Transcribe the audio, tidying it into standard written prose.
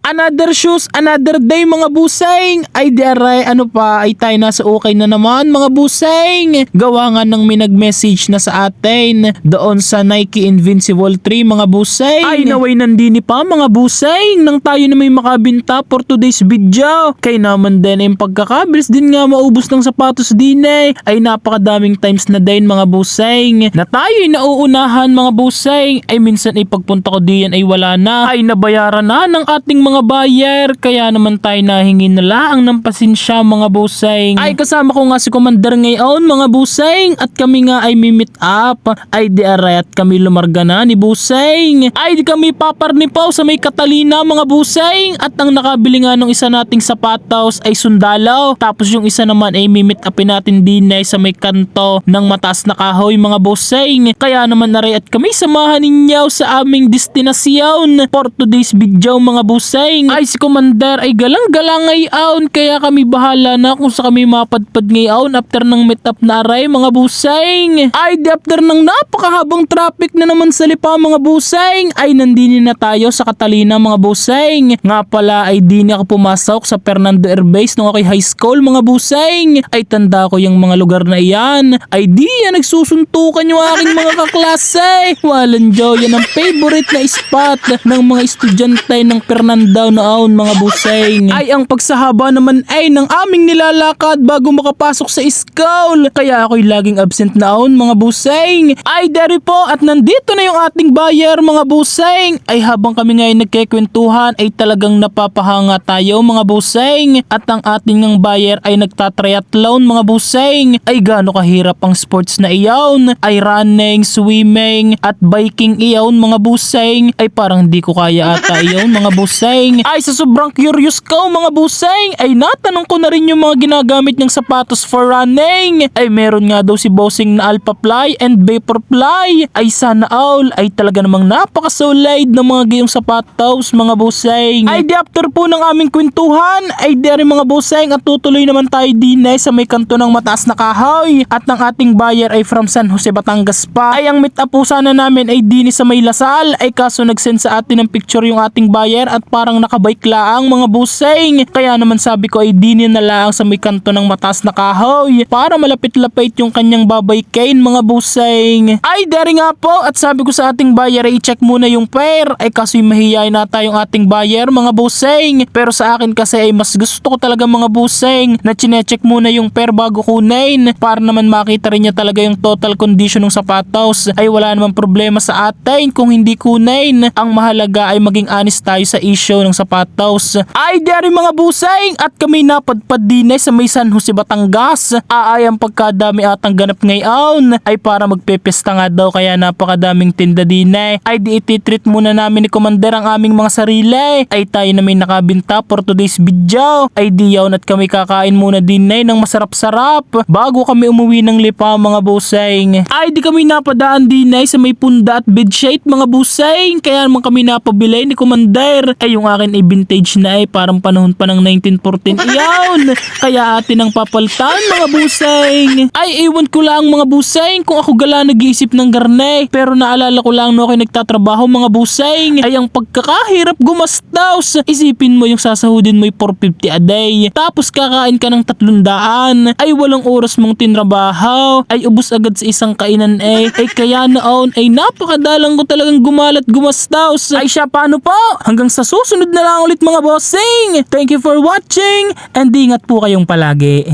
Another shoes, another day mga buseng. Ay diaray ano pa ay tayo nasa okay na naman mga buseng. Gawa nga ng may nag-message na sa atin doon sa Nike Invincible 3 mga buseng. Ay naway nandini pa mga buseng nang tayo na may makabinta for today's video. Kay naman din yung pagkakabilis din nga maubos ng sapatos din ay napakadaming times na din mga buseng. Na tayo'y nauunahan mga buseng ay minsan ay pagpunta ko diyan ay wala na. Ay nabayaran na ng ating mga buyer kaya naman tayo nahingi na laang ng pasensya mga buseng. Ay kasama ko nga si Commander ngayon mga buseng at kami nga ay meet up. Ay di aray at kami lumarga na ni buseng. Ay di kami paparnipaw sa may Catalina mga buseng at ang nakabili nga ng isa nating sapatos ay sundalaw. Tapos yung isa naman ay meet upin natin din ay sa may kanto ng mataas na kahoy mga buseng. Kaya naman aray at kami samahan ninyo sa aming destinasyon for today's video mga buseng. Ay si Commander ay galang-galang ngayon kaya kami bahala na kung sa kami mapadpad ngayon after ng meet up na aray mga buseng. Ay di after ng napakahabang traffic na naman sa Lipa mga buseng ay nandini na tayo sa Catalina mga buseng. Nga pala ay di na ako pumasok sa Fernando Air Base nung ako'y high school mga buseng. Ay tanda ko yung mga lugar na iyan. Ay di yan nagsusuntukan yung aking mga kaklase. Walang joy yan ang favorite na spot ng mga estudyante ng Fernando noon mga buseng. Ay ang pagsahaba naman ay ng aming nilalakad bago makapasok sa school. Kaya ako'y laging absent noon mga buseng. Ay deri po at nandito na yung ating buyer mga buseng. Ay habang kami ngayon nagkikwentuhan ay talagang napapahanga tayo mga buseng. At ang ating ng buyer ay nagtatriathlon mga buseng. Ay gaano kahirap ang sports na iyon. Ay running, swimming at biking iyon mga buseng. Ay parang di ko kaya ata iyon mga buseng. Ay sa sobrang curious ko mga buseng ay natanong ko na rin yung mga ginagamit niyang sapatos for running. Ay meron nga daw si bossing na Alpha Fly and Vaporfly. Ay sana all ay talaga namang napakasolid ng mga gayong sapatos mga buseng. Ay di after po ng aming kwentuhan ay di rin mga buseng at tutuloy naman tayo din sa may kanto ng mataas na kahoy. At ang ating buyer ay from San Jose Batangas pa. Ay ang meet up po sana namin ay dini sa may Lasal. Ay kaso nagsend sa atin ng picture yung ating buyer at parang nakabike laang mga buseng. Kaya naman sabi ko ay dini na laang sa may kanto ng mataas na kahoy para malapit-lapit yung kanyang babaykain mga buseng. Ay dari nga po at sabi ko sa ating buyer ay i-check muna yung pair. Ay kaso yung mahihayin na tayong ating buyer mga buseng. Pero sa akin kasi ay mas gusto ko talaga mga buseng na chinecheck muna yung pair bago kunin para naman makita rin niya talaga yung total condition ng sapatos. Ay wala namang problema sa atin kung hindi kunin. Ang mahalaga ay maging honest tayo sa issue ng sapatos. Ay dari mga buseng at kami napadpad din sa may San Jose Batangas. Ay ang pagkadami atang ganap ngayon ay para magpepesta nga daw kaya napakadaming tinda din ay di ititreat muna namin ni Commander ang aming mga sarili. Ay tayo na may nakabinta for today's video. Ay di yawn at kami kakain muna din ng masarap-sarap bago kami umuwi ng Lipa mga buseng. Ay di kami napadaan din sa may punda at bedsheet mga buseng kaya naman kami napabili ni Commander. Ay yung akin ay vintage na parang panahon pa ng 1914 iyon. Kaya atin ang papalitan mga buseng. Ay ewan ko lang mga buseng kung ako gala nag-iisip ng garne. Pero naalala ko lang no ako nagtatrabaho mga buseng. Ay ang pagkakahirap gumastos. Isipin mo yung sasahudin mo 450 a day. Tapos kakain ka ng 300. Ay walang oras mong tinrabaho. Ay ubos agad sa isang kainan Ay kaya noon ay napakadalang ko talagang gumalat gumastos. Ay siya paano po? Hanggang sa susunod na lang ulit mga bossing. Thank you for watching and ingat po kayong palagi.